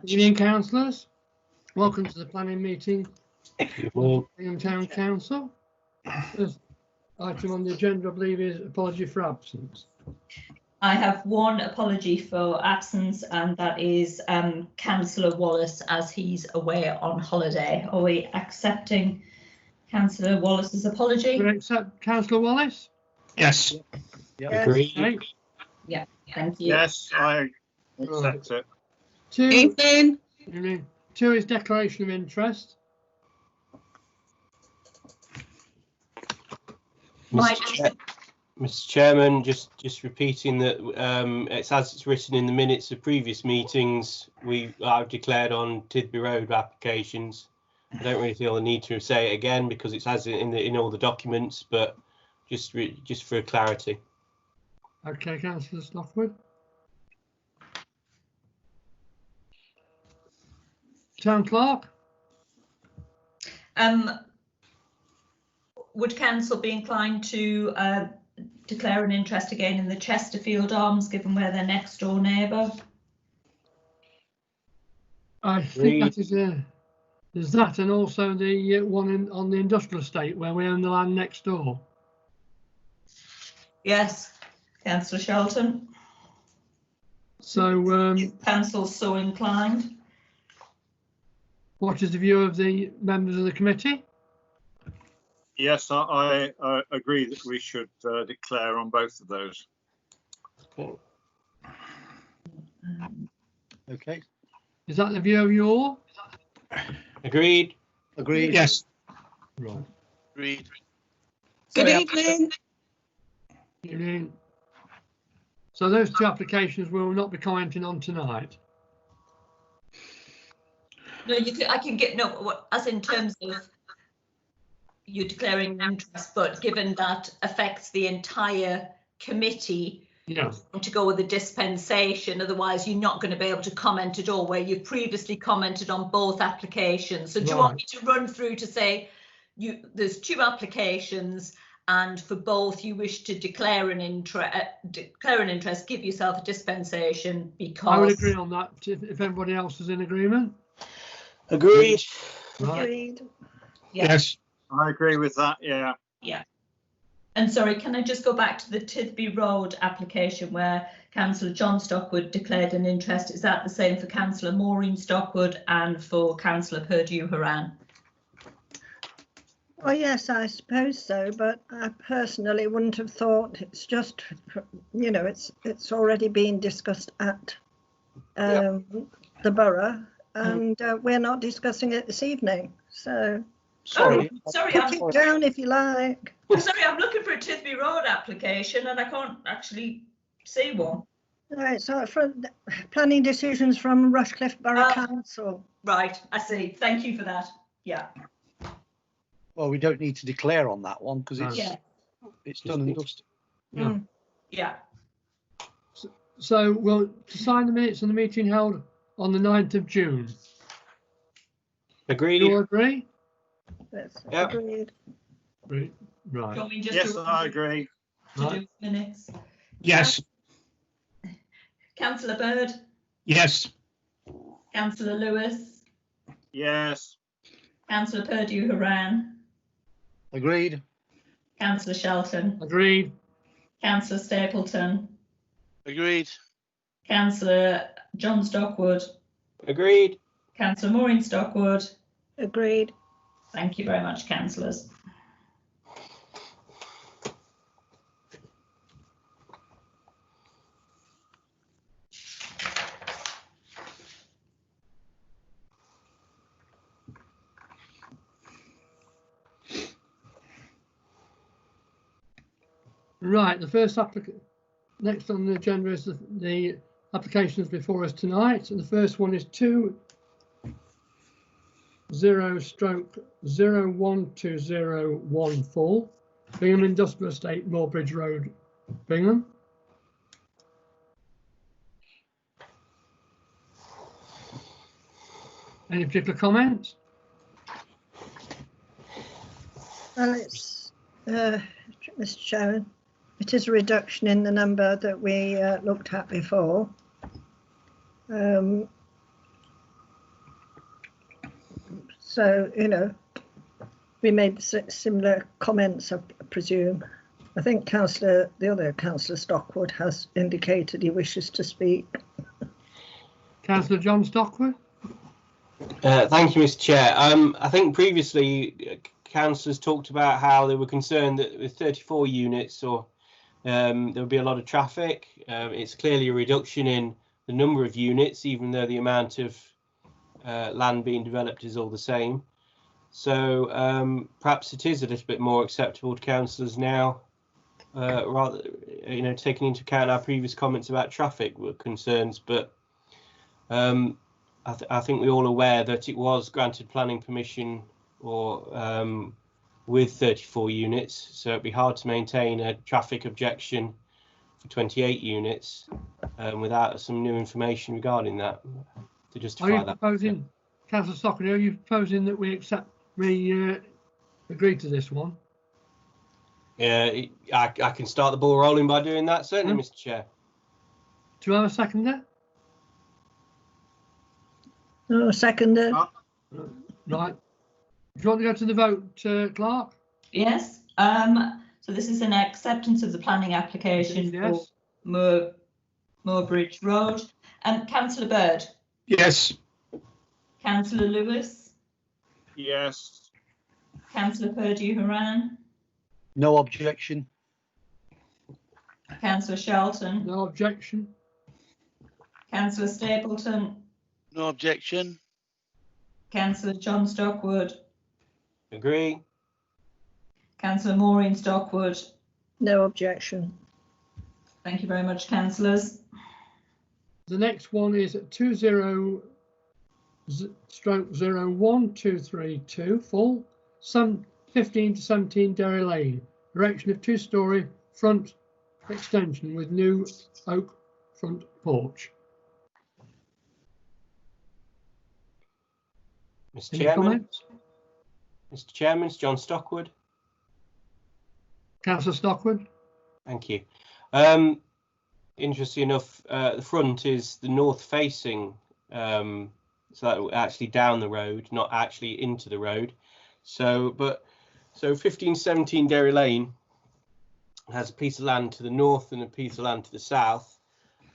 Good evening, councillors. Welcome to the planning meeting of Bingham Town Council. First item on the agenda, I believe, is apology for absence. I have one apology for absence, and that is Councillor Wallace, as he's away on holiday. Are we accepting Councillor Wallace's apology? Do we accept Councillor Wallace? Yes. Yeah. Agreed. Okay. Yeah, thank you. Yes, I accept it. Two is declaration of interest. Mr. Chairman, just repeating that it's as it's written in the minutes of previous meetings, I've declared on Tidby Road applications. I don't really feel the need to say it again because it's as in all the documents, but just for clarity. Okay, Councillor Stockwood. Town Clerk. Would council be inclined to declare an interest again in the Chesterfield Arms, given we're their next door neighbour? I think that is there's that, and also the one on the industrial estate where we own the land next door. Yes, Councillor Shelton. So Council's so inclined. what is the view of the members of the committee? Yes, I agree that we should declare on both of those. Okay. Is that the view of you all? Agreed. Agreed. Yes. Right. Agreed. Good evening. Evening. So those two applications we will not be commenting on tonight. No, I can get as in terms of you declaring an interest, but given that affects the entire committee, Yeah. to go with the dispensation, otherwise you're not going to be able to comment at all, where you've previously commented on both applications. So do you want me to run through to say there's two applications, and for both you wish to declare an interest, give yourself a dispensation? Because I would agree on that if everybody else is in agreement. Agreed. Right. Agreed. Yeah. Yes. I agree with that, yeah. Yeah. And sorry, can I just go back to the Tidby Road application where Councillor John Stockwood declared an interest? Is that the same for Councillor Maureen Stockwood and for Councillor Purdue Haran? Well, yes, I suppose so, but I personally wouldn't have thought. It's just, you know, it's already been discussed at the borough, and we're not discussing it this evening. So Sorry. Sorry, put it down if you like. sorry, I'm looking for a Tidby Road application and I can't actually see one. Right, so for planning decisions from Rushcliffe Borough Council. Right, I see. Thank you for that. Yeah. Well, we don't need to declare on that one because Yeah. it's done and dusted. Yeah. Yeah. So we'll sign the minutes of the meeting held on the 9th of June. Agreed. Do you all agree? That's Yep. agreed. Right. Do you Right. want me just Yes, to I agree. do minutes? Yes. Councillor Bird, Yes. Councillor Lewis, Yes, Councillor Purdue Haran, Agreed. Councillor Shelton, Agreed. Councillor Stapleton, Agreed. Councillor John Stockwood, Agreed. Councillor Maureen Stockwood. Agreed. Thank you very much, councillors. Right. The first next on the agenda is the applications before us tonight. And the first one is 20/012014, Bingham Industrial Estate, Moorbridge Road, Bingham. Any particular comments? Well, it's, Mr. Chairman, it is a reduction in the number that we looked at before. So, you know, we made similar comments, I presume. I think the other Councillor Stockwood has indicated he wishes to speak. Councillor John Stockwood. Thank you, Mr. Chair. I think previously councillors talked about how they were concerned that with 34 units or there would be a lot of traffic. It's clearly a reduction in the number of units, even though the amount of land being developed is all the same. So perhaps it is a little bit more acceptable to councillors now, rather, you know, taking into account our previous comments about traffic concerns. But I think we're all aware that it was granted planning permission or with 34 units, so it'd be hard to maintain a traffic objection for 28 units without some new information regarding that to justify Are you that. proposing, Councillor Stockwood, are you proposing that we agree to this one? I can start the ball rolling by doing that, certainly, Mr. Chair. Do you have a seconder? No, seconded. Right. Do you want to go to the vote, Clerk? Yes. So this is an acceptance of the planning application Yes. for Moorbridge Road. Councillor Bird. Yes. Councillor Lewis. Yes. Councillor Purdue-Horan. No objection. Councillor Shelton. No objection. Councillor Stapleton. No objection. Councillor John Stockwood. Agree. Councillor Maureen Stockwood. No objection. Thank you very much, councillors. The next one is 20/01232 full, some 15 to 17 Derry Lane, erection of two-storey front extension with new oak front porch. Mr. Any Chairman. comments? Mr. Chairman, it's John Stockwood. Councillor Stockwood. Thank you. Interesting enough, the front is the north facing, so that actually down the road, not actually into the road. So 1517 Derry Lane has a piece of land to the north and a piece of land to the south.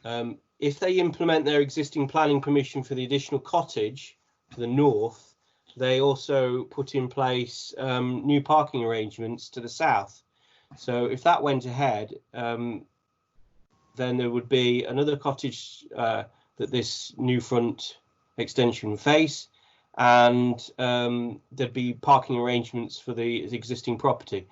If they implement their existing planning permission for the additional cottage to the north, they also put in place new parking arrangements to the south. So if that went ahead, then there would be another cottage that this new front extension would face, and there'd be parking arrangements for the existing property.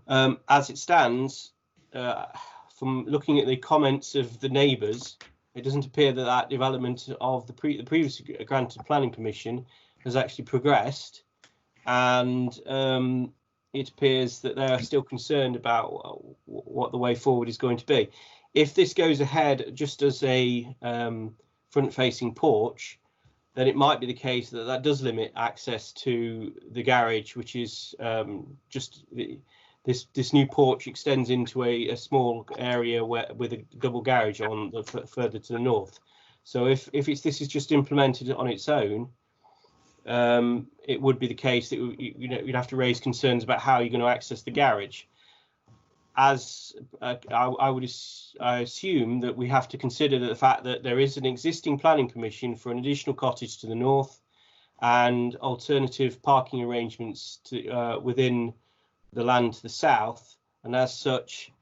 As it stands, from looking at the comments of the neighbours, it doesn't appear that that development of the previously granted planning permission has actually progressed, and it appears that they are still concerned about what the way forward is going to be. If this goes ahead just as a front-facing porch, then it might be the case that that does limit access to the garage, which is just this new porch extends into a small area with a double garage on the further to the north. So if this is just implemented on its own, it would be the case that you'd have to raise concerns about how you're going to access the garage. As I assume that we have to consider the fact that there is an existing planning permission for an additional cottage to the north and alternative parking arrangements to within the land to the south, and as such,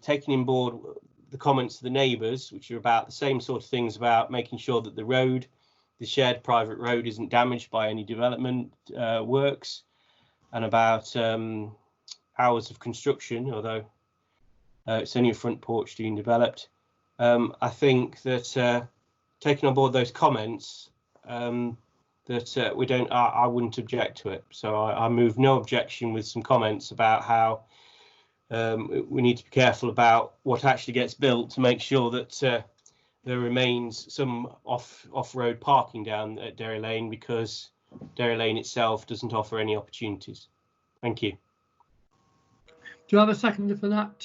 taking on board the comments of the neighbours, which are about the same sort of things about making sure that the shared private road isn't damaged by any development works, and about hours of construction, although it's only a front porch being developed. I think that taking on board those comments, that I wouldn't object to it. So I move no objection with some comments about how we need to be careful about what actually gets built to make sure that there remains some off-road parking down at Derry Lane, because Derry Lane itself doesn't offer any opportunities. Thank you. Do you have a seconder for that?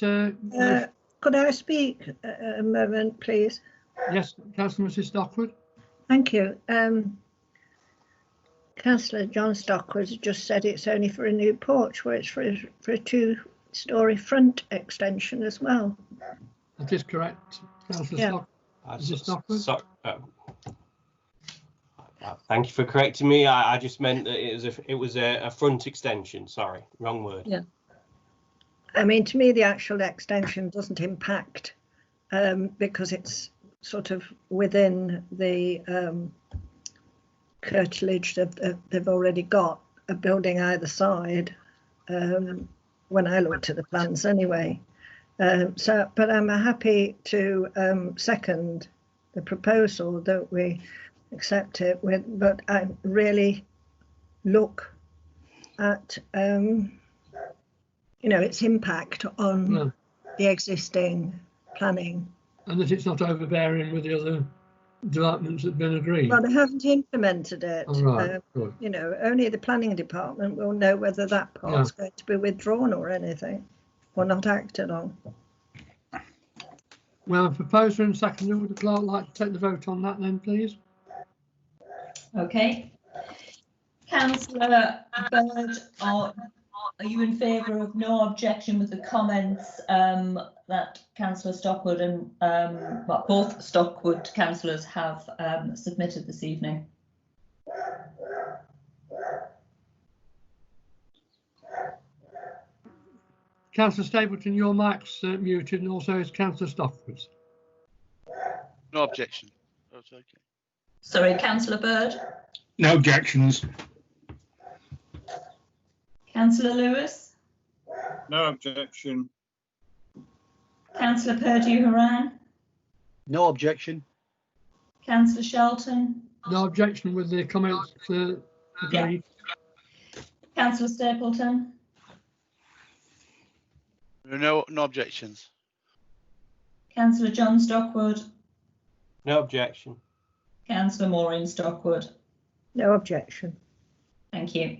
Could I speak a moment, please? Yes, Councillor Mrs. Stockwood. Thank you. Councillor John Stockwood just said it's only for a new porch, where it's for a two-storey front extension as well. That is correct, Councillor Yeah. Stockwood. Is it Stockwood? Thank you for correcting me. I just meant that it was a front extension. Sorry, wrong word. Yeah. I mean, to me, the actual extension doesn't impact because it's sort of within the curtilage that they've already got a building either side. When I looked at the plans, anyway. But I'm happy to second the proposal that we accept it but I really look at its impact on the existing planning. And that it's not overbearing with the other developments that have been agreed. Well, they haven't implemented it. Oh, right. Good. Only the planning department will know whether that part's going to be withdrawn or anything, or not acted on. Well, proposer and seconder, would the clerk like to take the vote on that then, please? Okay. Councillor Bird, are you in favour of no objection with the comments that Councillor Stockwood and both Stockwood councillors have submitted this evening? Councillor Stapleton, your mic's muted, and also is Councillor Stockwood's. No objection. That's okay. Sorry, Councillor Bird. No objections. Councillor Lewis. No objection. Councillor Purdue-Horan. No objection. Councillor Shelton. No objection with the comments agreed. Councillor Stapleton. No objections. Councillor John Stockwood. No objection. Councillor Maureen Stockwood. No objection. Thank you.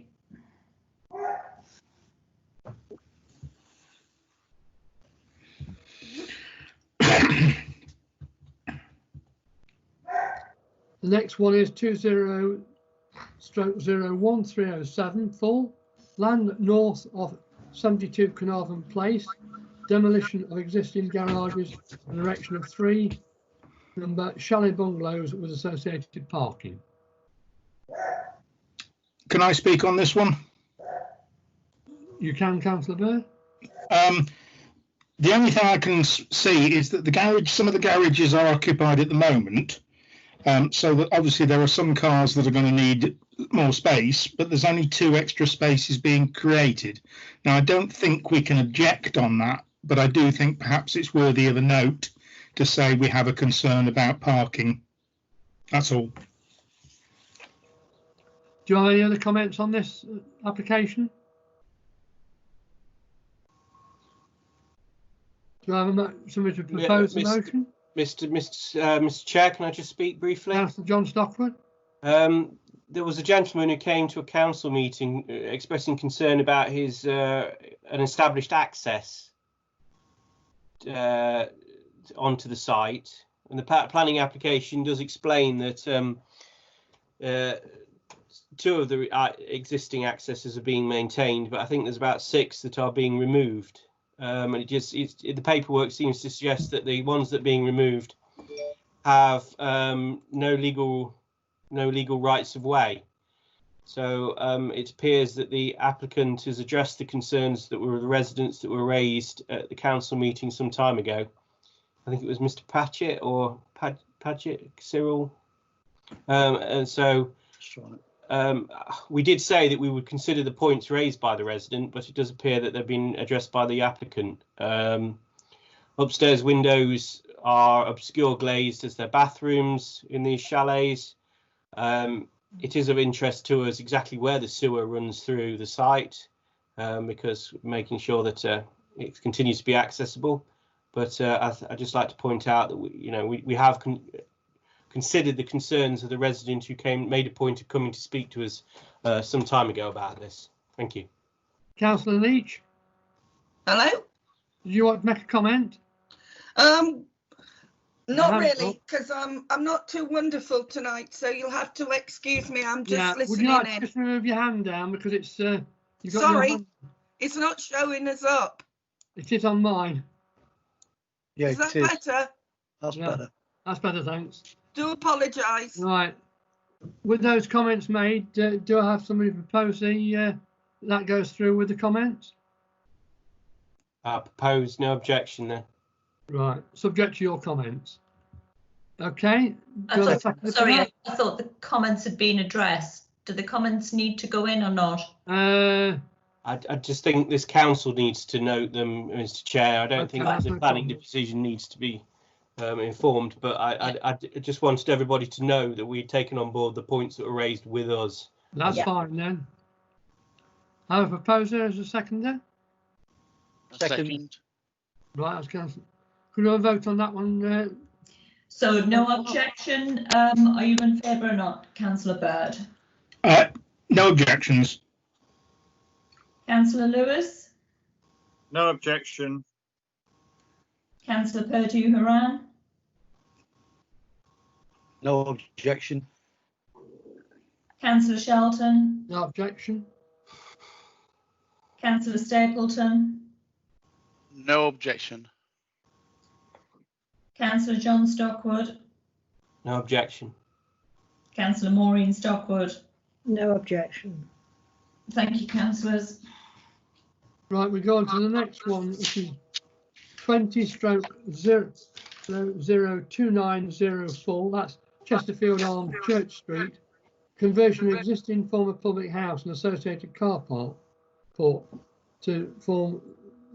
The next one is 20/01307 full land north of 72 Carnarvon Place, demolition of existing garages and erection of 3 chalet bungalows with associated parking. Can I speak on this one? You can, Councillor Bird. The only thing I can see is that some of the garages are occupied at the moment. So that obviously there are some cars that are going to need more space, but there's only 2 extra spaces being created. Now, I don't think we can object on that, but I do think perhaps it's worthy of a note to say we have a concern about parking. That's all. Do you have any other comments on this application? Do I have somebody to propose the motion? Mr. Chair, can I just speak briefly? Councillor John Stockwood. There was a gentleman who came to a council meeting expressing concern about his an established access onto the site, and the planning application does explain that 2 of the existing accesses are being maintained, but I think there's about 6 that are being removed. And the paperwork seems to suggest that the ones that are being removed have no legal rights of way. So it appears that the applicant has addressed the concerns that were the residents that were raised at the council meeting some time ago. I think it was Mr. Patchett or Padgett, Cyril. And so we did say that we would consider the points raised by the resident, but it does appear that they've been addressed by the applicant. Upstairs windows are obscure glazed as their bathrooms in these chalets. It is of interest to us exactly where the sewer runs through the site, because making sure that it continues to be accessible. But I'd just like to point out that we have considered the concerns of the resident who made a point of coming to speak to us some time ago about this. Thank you. Councillor Leach. Hello. Do you want to make a comment? Not Hand really, up. because I'm not too wonderful tonight, so you'll have to excuse me. I'm just Yeah, would listening you like to in. just remove your hand down because it's you've got your Sorry, hand, it's not showing us up. it is on mine. Yeah, Is that it is. better? That's Yeah. better. That's better, thanks. Do apologise. Right. With those comments made, do I have somebody propose that goes through with the comments? I propose no objection then. Right. Subject to your comments. Okay. I Do I have a thought, second for sorry, that? I thought the comments had been addressed. Do the comments need to go in or not? I just think this council needs to note them, Mr. Chair. I don't Okay, think that's the no planning problem. decision needs to be informed, but I just wanted everybody to know that we'd taken on board the points that were raised with us. That's Yeah. fine then. I have a proposer as a seconder. Second. Right, I was going to. Could we have a vote on that one? So no objection. Are you in favour or not, Councillor Bird? No objections. Councillor Lewis? No objection. Councillor Purdue-Haran? No objection. Councillor Shelton? No objection. Councillor Stapleton? No objection. Councillor John Stockwood? No objection. Councillor Maureen Stockwood? No objection. Thank you, councillors. Right, we go on to the next one, which is 20/02904. That's Chesterfield Arms, Church Street. Conversion of existing former public house and associated car park to form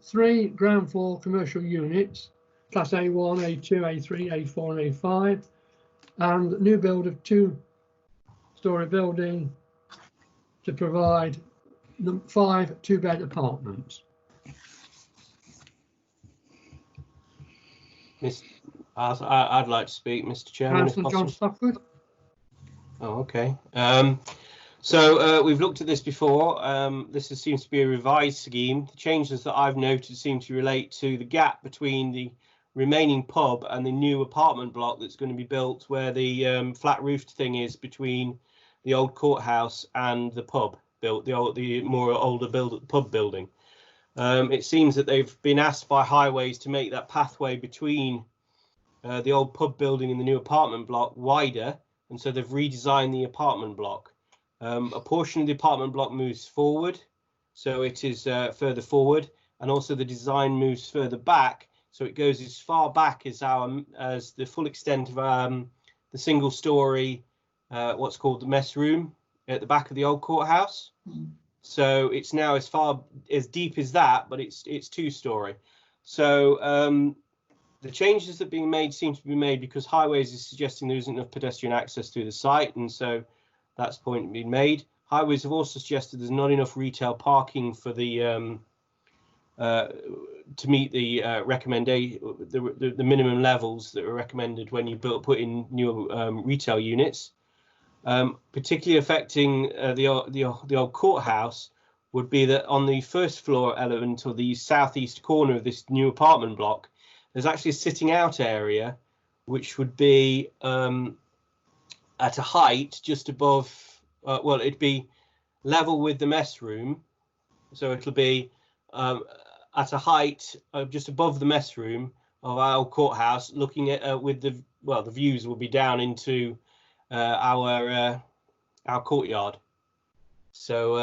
3 ground floor commercial units, class A1, A2, A3, A4 and A5, and new build of 2-storey building to provide 5 2-bed apartments. I'd like to speak, Mr. Chairman, if Councillor John possible. Stockwood. Oh, okay. So we've looked at this before. This seems to be a revised scheme. The changes that I've noted seem to relate to the gap between the remaining pub and the new apartment block that's going to be built, where the flat roofed thing is between the old courthouse and the pub built, the more older pub building. It seems that they've been asked by Highways to make that pathway between the old pub building and the new apartment block wider, and so they've redesigned the apartment block. A portion of the apartment block moves forward, so it is further forward, and also the design moves further back, so it goes as far back as the full extent of the single-storey, what's called the mess room at the back of the old courthouse. So it's now as deep as that, but it's 2-storey. So the changes that are being made seem to be made because Highways is suggesting there isn't enough pedestrian access through the site, and so that's the point being made. Highways have also suggested there's not enough retail parking for the to meet the recommendation, the minimum levels that are recommended when you put in new retail units. Particularly affecting the old courthouse would be that on the first floor element or the southeast corner of this new apartment block, there's actually a sitting out area, which would be at a height just above, well, it'd be level with the mess room. So it'll be at a height just above the mess room of our old courthouse, looking at with the views will be down into our courtyard. So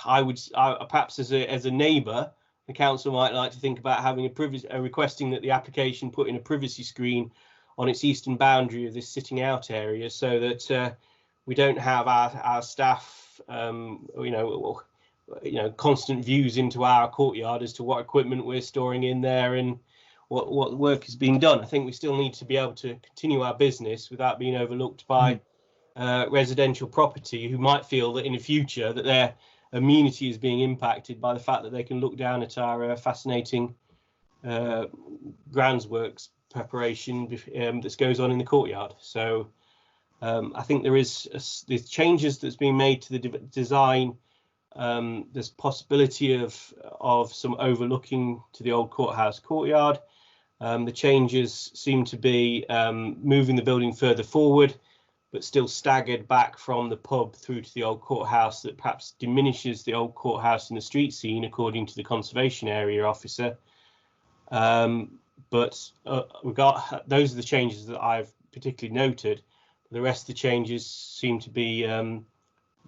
I would perhaps as a neighbour, the council might like to think about having requesting that the application put in a privacy screen on its eastern boundary of this sitting out area, so that we don't have our staff, constant views into our courtyard as to what equipment we're storing in there and what work is being done. I think we still need to be able to continue our business without being overlooked by residential property who might feel that in the future that their amenity is being impacted by the fact that they can look down at our fascinating groundsworks preparation that goes on in the courtyard. So I think the changes that's being made to the design. There's possibility of some overlooking to the old courthouse courtyard. The changes seem to be moving the building further forward, but still staggered back from the pub through to the old courthouse, that perhaps diminishes the old courthouse in the street scene, according to the conservation area officer. But those are the changes that I've particularly noted. The rest of the changes seem to be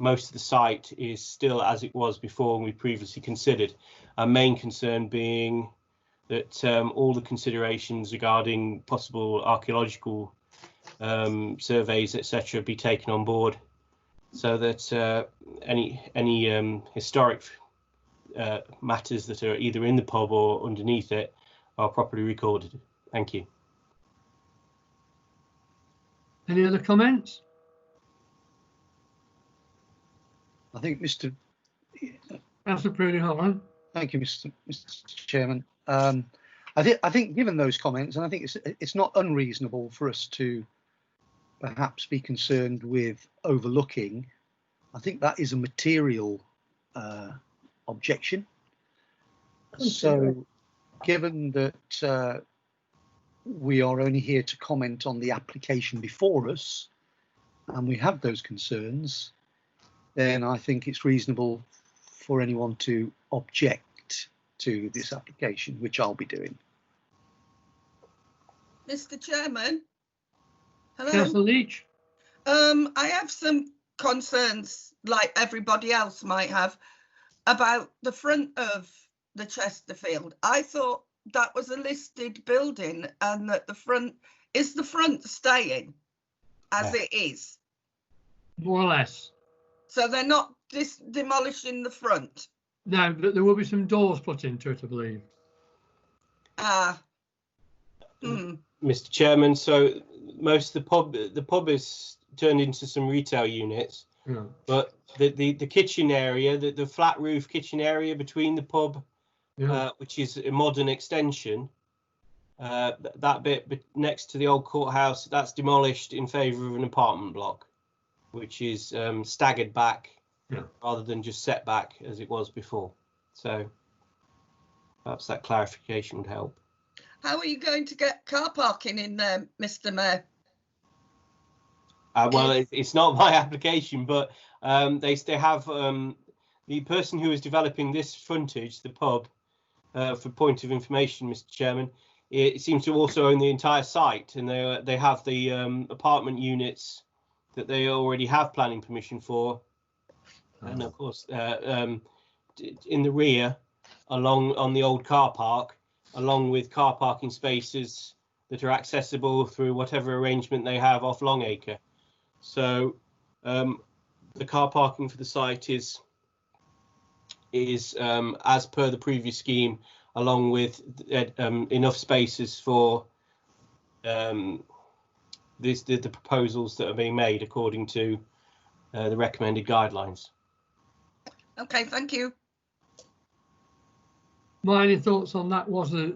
most of the site is still as it was before and we previously considered. Our main concern being that all the considerations regarding possible archaeological surveys, etc., be taken on board, so that any historic matters that are either in the pub or underneath it are properly recorded. Thank you. Any other comments? I think Mr. Councillor Prudy-Holland. Thank you, Mr. Chairman. I think given those comments, and I think it's not unreasonable for us to perhaps be concerned with overlooking. I think that is a material objection. So, given that we are only here to comment on the application before us, and we have those concerns, then I think it's reasonable for anyone to object to this application, which I'll be doing. Mr. Chairman. Hello. Councillor Leach. I have some concerns, like everybody else might have, about the front of the Chesterfield. I thought that was a listed building, and that the front staying as it is. More or less. So they're not demolishing the front. No, but there will be some doors put into it, I believe. Mr. Chairman, so most of the pub is turned into some retail units, but the kitchen area, the flat roof kitchen area between the pub, which is a modern extension, that bit next to the old courthouse, that's demolished in favour of an apartment block, which is staggered back rather than just set back as it was before. So perhaps that clarification would help. How are you going to get car parking in there, Mr. Mayor? Well, it's not my application, but they have the person who is developing this frontage, the pub, for point of information, Mr. Chairman, it seems to also own the entire site, and they have the apartment units that they already have planning permission for, and of course in the rear, along on the old car park, along with car parking spaces that are accessible through whatever arrangement they have off Longacre. So the car parking for the site is as per the previous scheme, along with enough spaces for the proposals that are being made according to the recommended guidelines. Okay, thank you. My only thoughts on that was the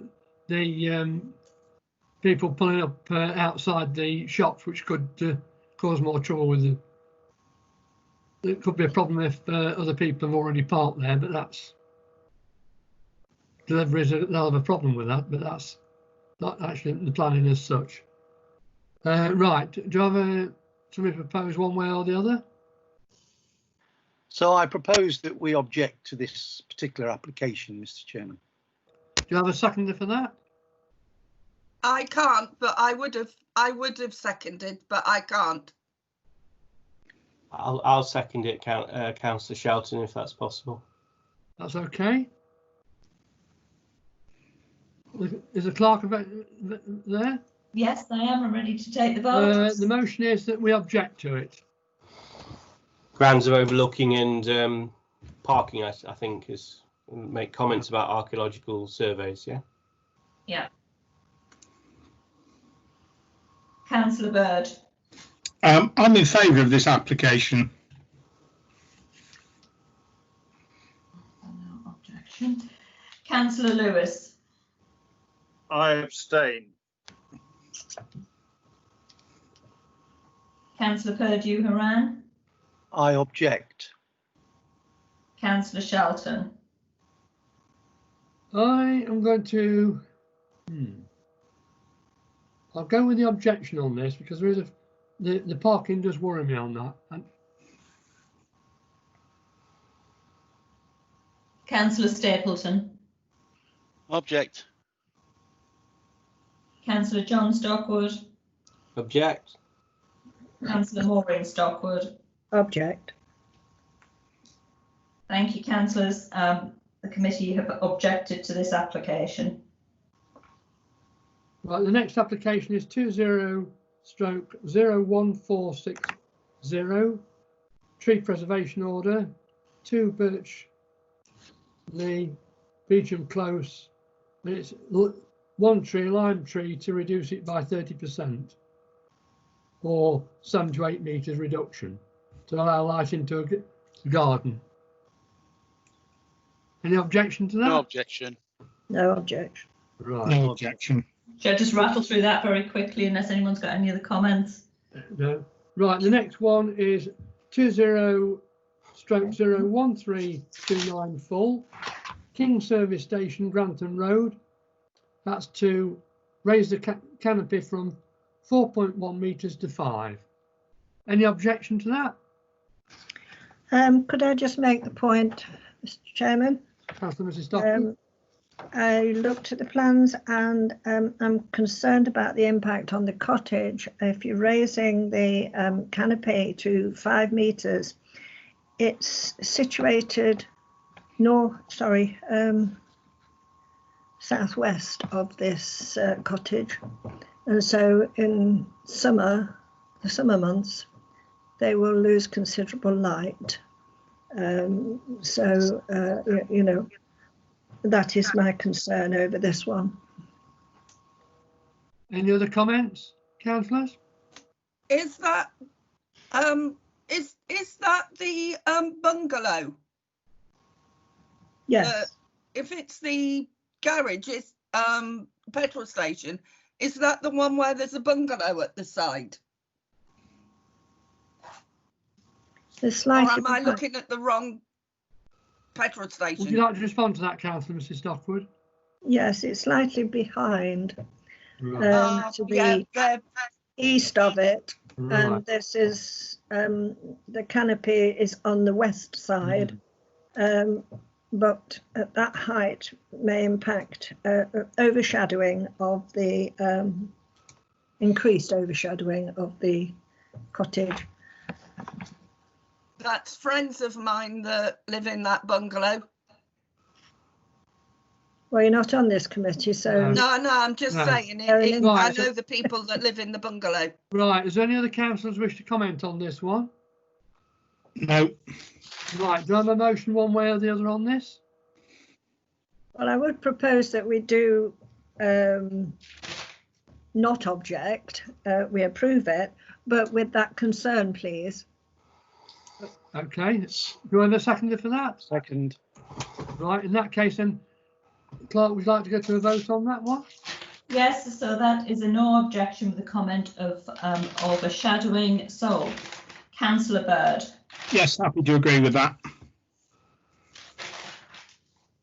people pulling up outside the shops, which could cause more trouble with them. It could be a problem if other people have already parked there, but that's deliveries. They'll have a problem with that, but that's not actually the planning as such. Right, do you have somebody propose one way or the other? So I propose that we object to this particular application, Mr. Chairman. Do you have a seconder for that? I can't, but I would have seconded, but I can't. I'll second it, Councillor Shelton, if that's possible. That's okay. Is the clerk there? Yes, I am. I'm ready to take the vote. The motion is that we object to it. Grounds of overlooking and parking, I think, is make comments about archaeological surveys. Yeah. Yeah. Councillor Bird. I'm in favour of this application. No objection. Councillor Lewis. I abstain. Councillor Purdue-Haran. I object. Councillor Shelton. I am going to I'll go with the objection on this because there is the parking does worry me on that. And Councillor Stapleton. Object. Councillor John Stockwood. Object. Councillor Maureen Stockwood. Object. Thank you, councillors. The committee have objected to this application. right, the next application is 20/01460 tree preservation order, 2 Birch Lee, Beecham Close. And it's one tree, lime tree, to reduce it by 30%, or 7 to 8 metres reduction to allow light into a garden. Any objection to that? No objection. No objection. Right. No objection. Shall I just rattle through that very quickly unless anyone's got any other comments? No. Right, the next one is 20/01329 full, King Service Station, Grantham Road. That's to raise the canopy from 4.1 metres to 5. Any objection to that? Could I just make the point, Mr. Chairman? Councillor Mrs. Stockton. I looked at the plans and I'm concerned about the impact on the cottage. If you're raising the canopy to 5 metres, it's situated southwest of this cottage, and so in the summer months, they will lose considerable light. You know, that is my concern over this one. Any other comments, councillors? Is that is that the bungalow? Yes. If it's the garage, it's petrol station, is that the one where there's a bungalow at the side? Or am I looking at the wrong petrol station? Would you like to respond to that, councillor Mrs. Stockwood? Yes, it's slightly behind, Right. to the east of it, Right. and this is the canopy is on the west side, but at that height may impact overshadowing of the increased overshadowing of the cottage. That's friends of mine that live in that bungalow. Well, you're not on this committee, so No, I'm just No. saying it. Right, I so- know the people that live in the bungalow. Right, is there any other councillors wish to comment on this one? No. Right, do I have a motion one way or the other on this? well, I would propose that we do not object, we approve it, but with that concern, please. Okay, do I have a seconder for that? Second. Right, in that case then, Clark, would you like to go to a vote on that one? Yes, so that is a no objection with a comment of overshadowing. So, Councillor Bird. Yes, happy to agree with that.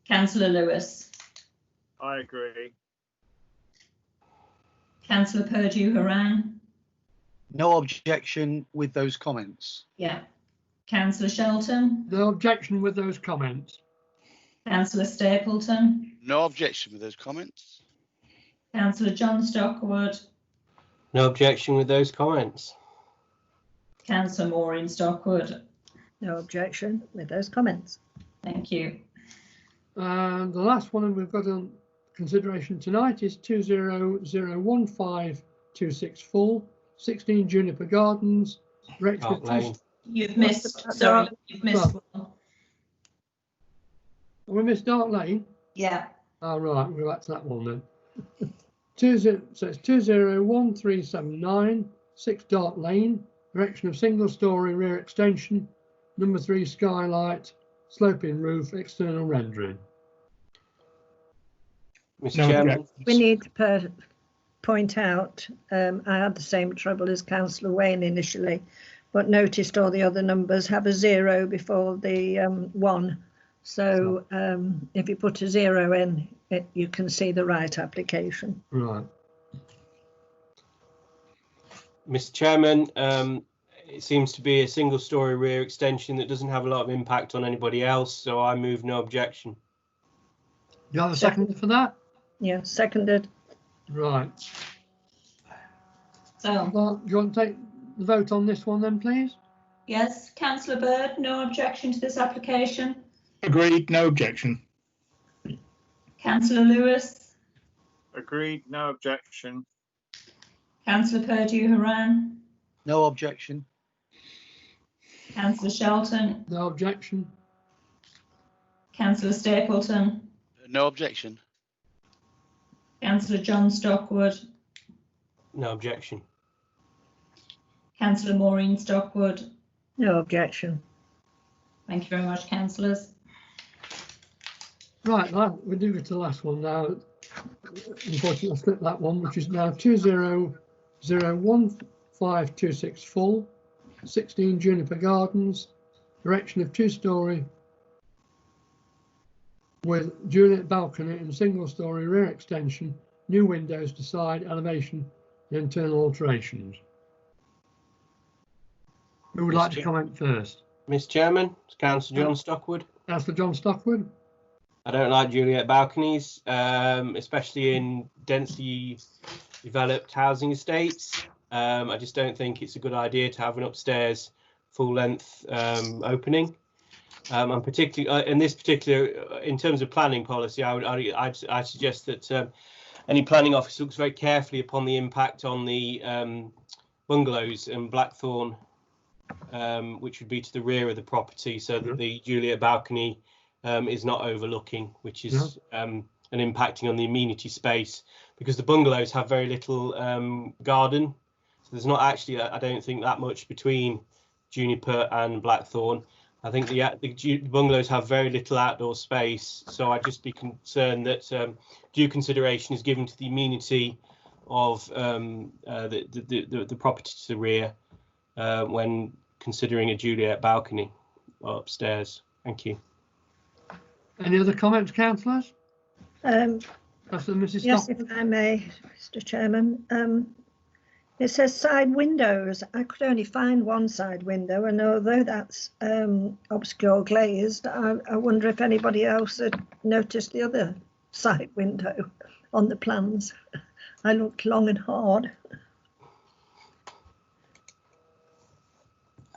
Councillor Lewis. I agree. Councillor Purdue-Haran. No objection with those comments. Yeah. Councillor Shelton. No objection with those comments. Councillor Stapleton. No objection with those comments. Councillor John Stockwood. No objection with those comments. Councillor Maureen Stockwood. No objection with those comments. Thank you. And the last one we've got on consideration tonight is 20/01526 full, 16 Juniper Gardens, Rexford. Dark Lane. You've missed, sorry, you've missed one. We missed Dark Lane. Yeah. Oh, right, we'll go back to that one then. So it's 201379, 6 Dark Lane, erection of single story rear extension, number 3 skylight, sloping roof, external rendering. Mr. No Chairman, objections. We need to point out, I had the same trouble as Councillor Wayne initially, but noticed all the other numbers have a 0 before the 1. So if you put a 0 in, you can see the right application. Right. Mr. Chairman, it seems to be a single-storey rear extension that doesn't have a lot of impact on anybody else, so I move no objection. You have a second for that? Yeah, seconded. Right. So, Well, do you want to take the vote on this one then, please? yes, Councillor Bird, no objection to this application. Agreed, no objection. Councillor Lewis, Agreed, no objection. Councillor Purdue-Haran, No objection. Councillor Shelton, No objection. Councillor Stapleton, No objection. Councillor John Stockwood, No objection. Councillor Maureen Stockwood. No objection. Thank you very much, councillors. Right, we do get to the last one now. Unfortunately, I slipped that one, which is now 20015264, 16 Juniper Gardens, erection of 2-storey with Juliet balcony and single-storey rear extension, new windows to side elevation and internal alterations. Who would like to comment first? Mr. Chairman, Councillor John Stockwood. Councillor John Stockwood. I don't like Juliet balconies, especially in densely developed housing estates. I just don't think it's a good idea to have an upstairs full-length opening. And particularly in this particular, in terms of planning policy, I'd suggest that any planning officer looks very carefully upon the impact on the bungalows and Blackthorn, which would be to the rear of the property, so that the Juliet balcony is not overlooking, which is and impacting on the amenity space, because the bungalows have very little garden. So there's not actually, I don't think, that much between Juniper and Blackthorn. I think the bungalows have very little outdoor space, so I'd just be concerned that due consideration is given to the amenity of the property to the rear when considering a Juliet balcony upstairs. Thank you. Any other comments, councillors? Mrs. Yes, Stockwood? if I may, Mr. Chairman. It says side windows. I could only find one side window, and although that's obscure glazed, I wonder if anybody else had noticed the other side window on the plans. I looked long and hard.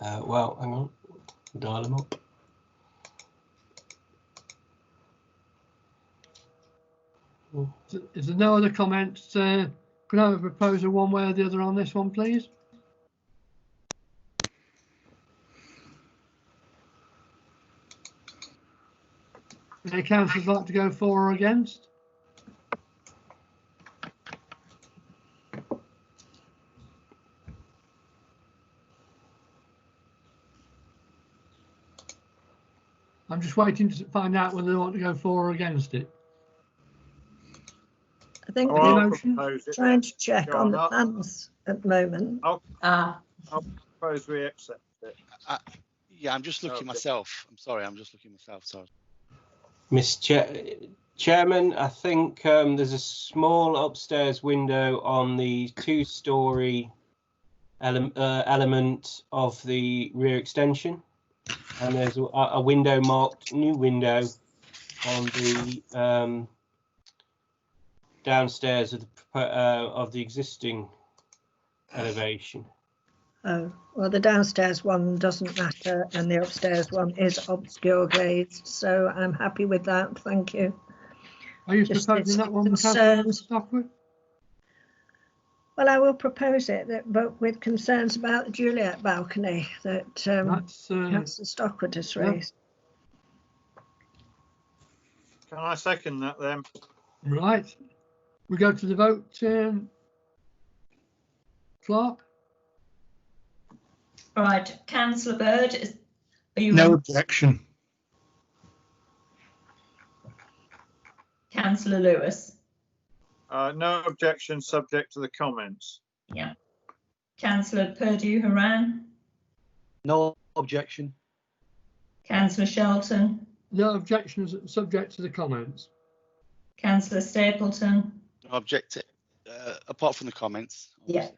Well, hang on, dial them up. Is there no other comments? Could I have a proposal one way or the other on this one, please? Any councillors like to go for or against? I'm just waiting to find out whether they want to go for or against it. I think Oh, we're I'll propose it. trying to check Go on on, the I'll- plans at the moment. I'll Ah, propose we accept it. Yeah, I'm just looking Okay. myself. I'm sorry, I'm just looking myself. Sorry. Mr. Chairman, I think there's a small upstairs window on the 2-storey element of the rear extension, and there's a window marked new window on the downstairs of the existing elevation. Oh, well, the downstairs one doesn't matter and the upstairs one is obscure glazed, so I'm happy with that, thank you. Are you Just proposing it's that one, Councillor concerns. Stockwood? Well, I will propose it, but with concerns about the Juliet balcony that That's Councillor Stockwood has yeah. raised. Can I second that then? right. We go to the vote. Clark? right, councillor Bird, are you? No objection. Councillor Lewis? No objection, subject to the comments. Yeah. Councillor Purdue-Haran? No objection. Councillor Shelton? No objections, subject to the comments. Councillor Stapleton? No object, apart from the comments. Yeah.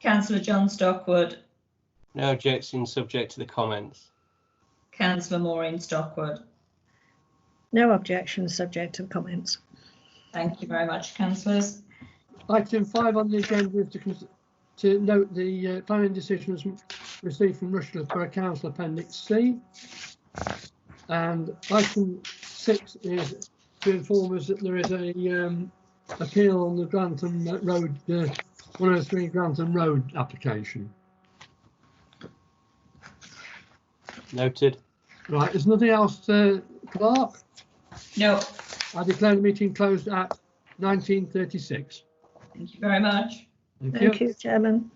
Councillor John Stockwood. No objection, subject to the comments. Councillor Maureen Stockwood. No objection, subject to comments. Thank you very much, councillors. Item 5 on the agenda is to note the planning decisions received from Rushcliffe Borough Council Appendix C. And item 6 is to inform us that there is a appeal on the Grantham Road, 103 Grantham Road application. Noted. Right, there's nothing else, Clerk? No. I declare the meeting closed at 19:36. Thank you very much. Thank you. Thank you, Chairman.